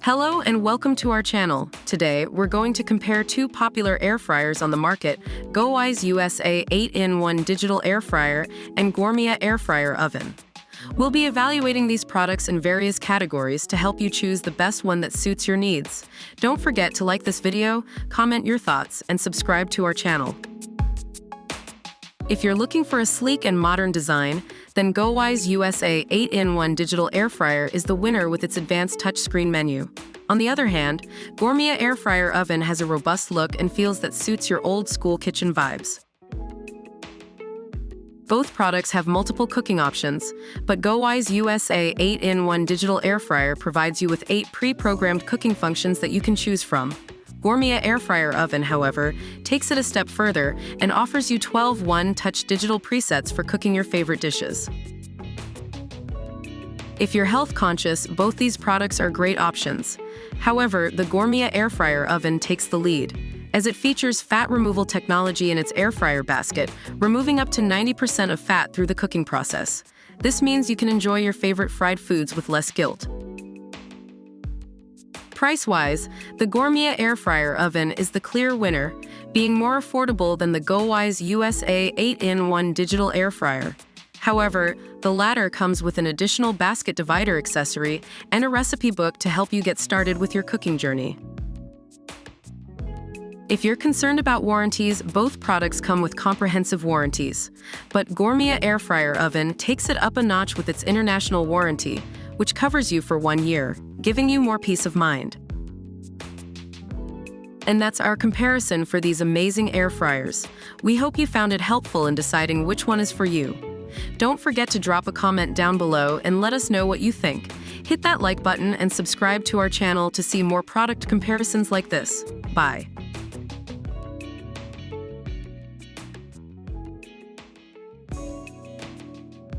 Hello and welcome to our channel. Today, we're going to compare two popular air fryers on the market, GoWISE USA 8-in-1 Digital Air Fryer and Gourmia Air Fryer Oven. We'll be evaluating these products in various categories to help you choose the best one that suits your needs. Don't forget to like this video, comment your thoughts, and subscribe to our channel. If you're looking for a sleek and modern design, then GoWISE USA 8-in-1 Digital Air Fryer is the winner with its advanced touchscreen menu. On the other hand, Gourmia Air Fryer Oven has a robust look and feels that suits your old-school kitchen vibes. Both products have multiple cooking options, but GoWISE USA 8-in-1 Digital Air Fryer provides you with 8 pre-programmed cooking functions that you can choose from. Gourmia Air Fryer Oven, however, takes it a step further and offers you 12 one-touch digital presets for cooking your favorite dishes. If you're health-conscious, both these products are great options. However, the Gourmia Air Fryer Oven takes the lead, as it features fat removal technology in its air fryer basket, removing up to 90% of fat through the cooking process. This means you can enjoy your favorite fried foods with less guilt. Price-wise, the Gourmia Air Fryer Oven is the clear winner, being more affordable than the GoWISE USA 8-in-1 Digital Air Fryer. However, the latter comes with an additional basket divider accessory and a recipe book to help you get started with your cooking journey. If you're concerned about warranties, both products come with comprehensive warranties. But Gourmia Air Fryer Oven takes it up a notch with its international warranty, which covers you for 1 year, giving you more peace of mind. And that's our comparison for these amazing air fryers. We hope you found it helpful in deciding which one is for you. Don't forget to drop a comment down below and let us know what you think. Hit that like button and subscribe to our channel to see more product comparisons like this. Bye.